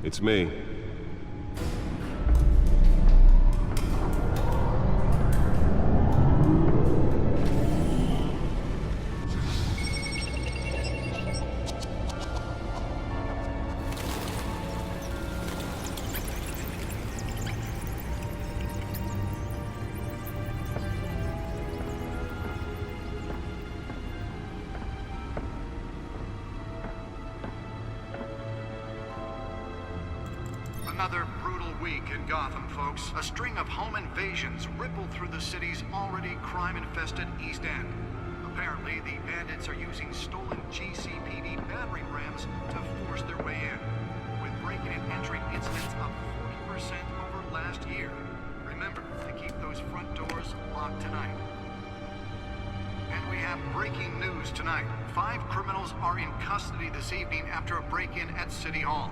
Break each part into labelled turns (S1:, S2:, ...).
S1: It's me.
S2: Another brutal week in Gotham, folks. A string of home invasions rippled through the city's already crime-infested East End. Apparently, the bandits are using stolen GCPD battering rams to force their way in, with breaking and entering incidents up 40% over last year. Remember to keep those front doors locked tonight. And we have breaking news tonight. 5 criminals are in custody this evening after a break-in at City Hall.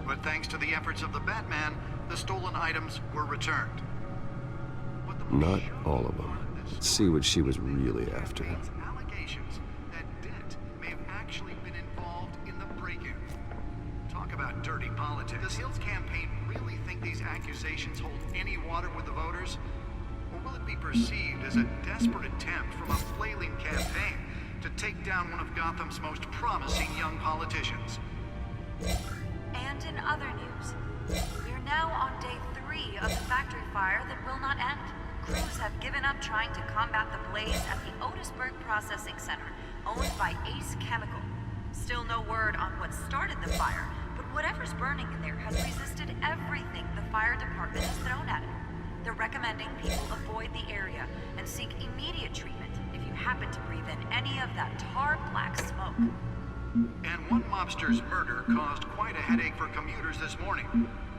S2: But thanks to the efforts of the Batman, the stolen items were returned.
S1: Not all of them. Let's see what she was really after.
S2: Allegations that Dent may have actually been involved in the break-in. Talk about dirty politics. Does Hill's campaign really think these accusations hold any water with the voters? Or will it be perceived as a desperate attempt from a flailing campaign to take down one of Gotham's most promising young politicians?
S3: And in other news, we're now on day 3 of the factory fire that will not end. Crews have given up trying to combat the blaze at the Otisburg Processing Center, owned by Ace Chemical. Still no word on what started the fire, but whatever's burning in there has resisted everything the fire department has thrown at it. They're recommending people avoid the area and seek immediate treatment if you happen to breathe in any of that tar black smoke.
S2: And one mobster's murder caused quite a headache for commuters this morning.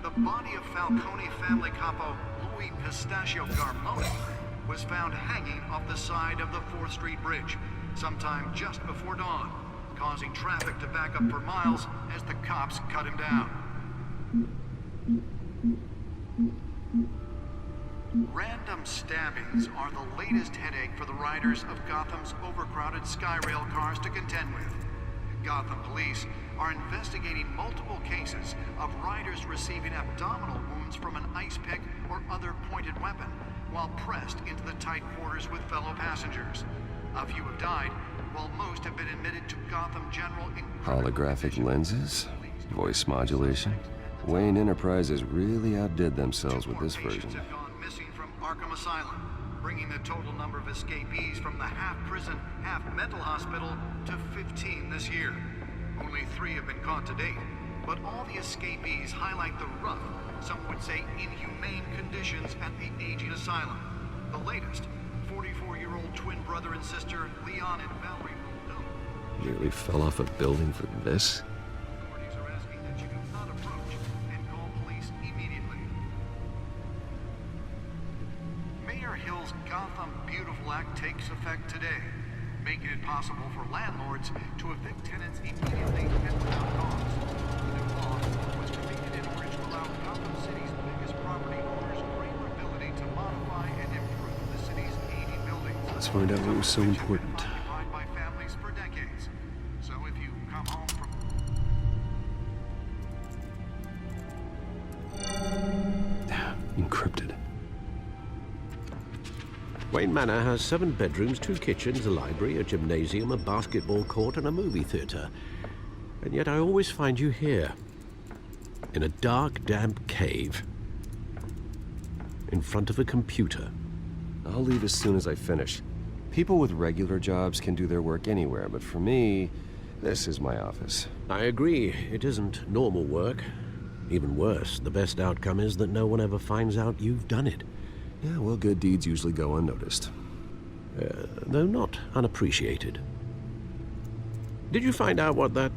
S2: The body of Falcone family capo Louis Pistachio Garmoni was found hanging off the side of the 4th Street Bridge sometime just before dawn, causing traffic to back up for miles as the cops cut him down. Random stabbings are the latest headache for the riders of Gotham's overcrowded Skyrail cars to contend with. Gotham police are investigating multiple cases of riders receiving abdominal wounds from an ice pick or other pointed weapon while pressed into the tight quarters with fellow passengers. A few have died, while most have been admitted to Gotham General in
S1: Holographic lenses? Voice modulation? Wayne Enterprises really outdid themselves with this version.
S2: Have gone missing from Arkham Asylum, bringing the total number of escapees from the half-prison, half-mental hospital to 15 this year. Only 3 have been caught to date, but all the escapees highlight the rough, some would say inhumane conditions at the aging asylum. The latest, 44-year-old twin brother and sister Leon and Valerie Muldoon.
S1: Nearly fell off a building for this?
S2: Authorities are asking that you do not approach and call police immediately. Mayor Hill's Gotham Beautiful Act takes effect today, making it possible for landlords to evict tenants immediately and without cause. The new law was created in order to allow Gotham City's biggest property owners greater ability to modify and improve the city's aging buildings.
S1: Let's find out what was so important.
S2: Occupied by families for decades. So if you come home from
S1: Encrypted.
S4: Wayne Manor has 7 bedrooms, 2 kitchens, a library, a gymnasium, a basketball court, and a movie theater. And yet I always find you here, in a dark, damp cave, in front of a computer.
S1: I'll leave as soon as I finish. People with regular jobs can do their work anywhere, but for me, this is my office.
S4: I agree, it isn't normal work. Even worse, the best outcome is that no one ever finds out you've done it.
S1: Yeah, well, good deeds usually go unnoticed.
S4: Though not unappreciated. Did you find out what that,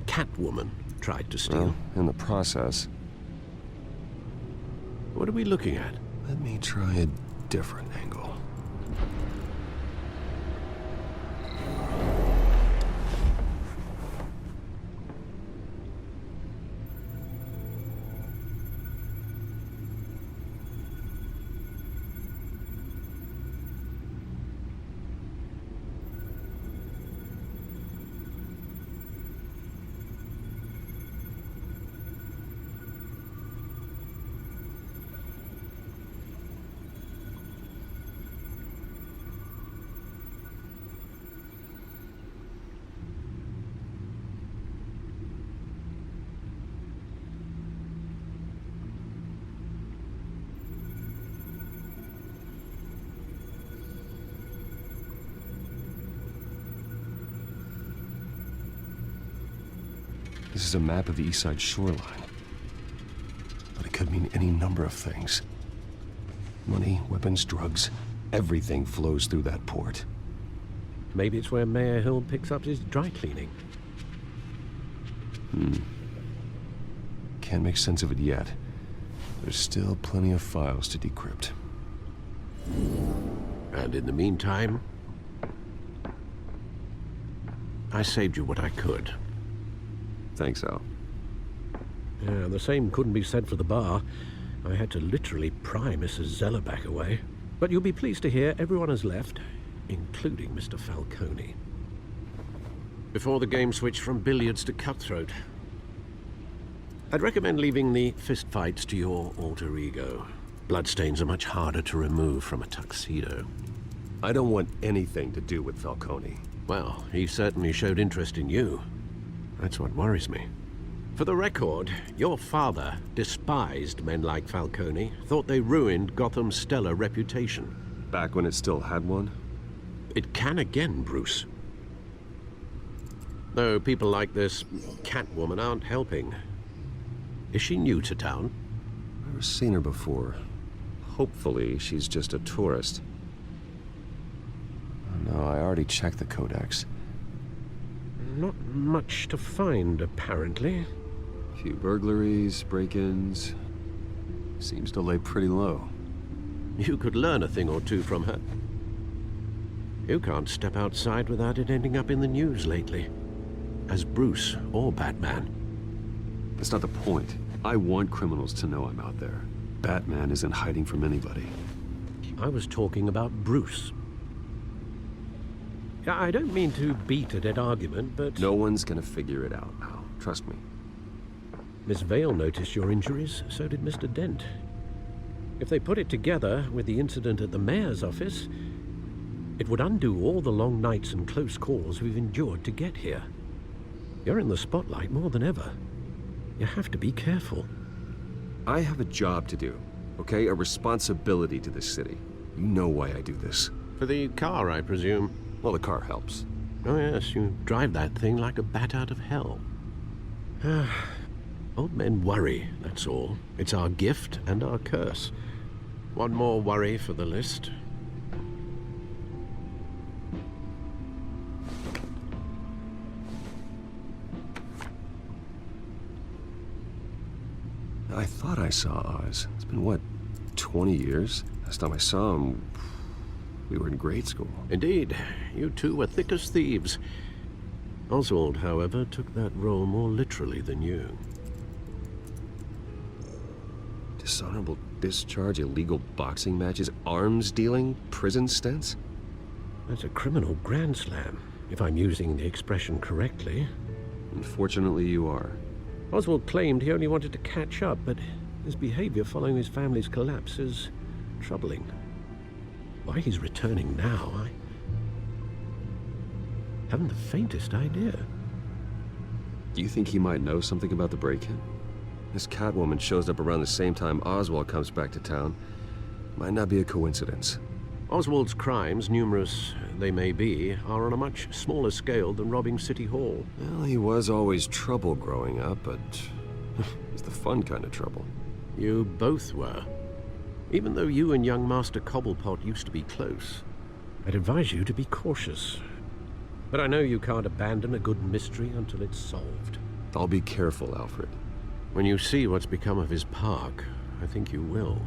S4: Catwoman tried to steal?
S1: Well, in the process.
S4: What are we looking at?
S1: Let me try a different angle. This is a map of the East Side shoreline. But it could mean any number of things. Money, weapons, drugs, everything flows through that port.
S4: Maybe it's where Mayor Hill picks up his dry cleaning.
S1: Can't make sense of it yet. There's still plenty of files to decrypt.
S4: And in the meantime, I saved you what I could.
S1: Thanks, Al.
S4: Yeah, the same couldn't be said for the bar. I had to literally pry Mrs. Zeller back away. But you'll be pleased to hear everyone has left, including Mr. Falcone. Before the game switched from billiards to cutthroat. I'd recommend leaving the fistfights to your alter ego. Bloodstains are much harder to remove from a tuxedo.
S1: I don't want anything to do with Falcone.
S4: Well, he certainly showed interest in you. That's what worries me. For the record, your father despised men like Falcone, thought they ruined Gotham's stellar reputation.
S1: Back when it still had one?
S4: It can again, Bruce. Though people like this Catwoman aren't helping. Is she new to town?
S1: Never seen her before. Hopefully, she's just a tourist. Oh, no, I already checked the codex.
S4: Not much to find, apparently.
S1: A few burglaries, break-ins. Seems to lay pretty low.
S4: You could learn a thing or two from her. You can't step outside without it ending up in the news lately. As Bruce or Batman.
S1: That's not the point. I want criminals to know I'm out there. Batman isn't hiding from anybody.
S4: I was talking about Bruce. I don't mean to beat a dead argument, but...
S1: No one's gonna figure it out, Al. Trust me.
S4: Miss Vale noticed your injuries, so did Mr. Dent. If they put it together with the incident at the mayor's office, it would undo all the long nights and close calls we've endured to get here. You're in the spotlight more than ever. You have to be careful.
S1: I have a job to do, okay? A responsibility to this city. You know why I do this.
S4: For the car, I presume.
S1: Well, the car helps.
S4: Oh yes, you drive that thing like a bat out of hell. Old men worry, that's all. It's our gift and our curse. One more worry for the list.
S1: I thought I saw Oz. It's been, what, 20 years? Last time I saw him, we were in grade school.
S4: Indeed, you two were thick as thieves. Oswald, however, took that role more literally than you.
S1: Dishonorable discharge, illegal boxing matches, arms dealing, prison stints?
S4: That's a criminal grand slam, if I'm using the expression correctly.
S1: Unfortunately, you are.
S4: Oswald claimed he only wanted to catch up, but his behavior following his family's collapse is troubling. Why he's returning now, I haven't the faintest idea.
S1: Do you think he might know something about the break-in? This Catwoman shows up around the same time Oswald comes back to town. Might not be a coincidence.
S4: Oswald's crimes, numerous they may be, are on a much smaller scale than robbing City Hall.
S1: Well, he was always trouble growing up, but it's the fun kind of trouble.
S4: You both were. Even though you and young Master Cobblepot used to be close, I'd advise you to be cautious. But I know you can't abandon a good mystery until it's solved.
S1: I'll be careful, Alfred.
S4: When you see what's become of his park, I think you will.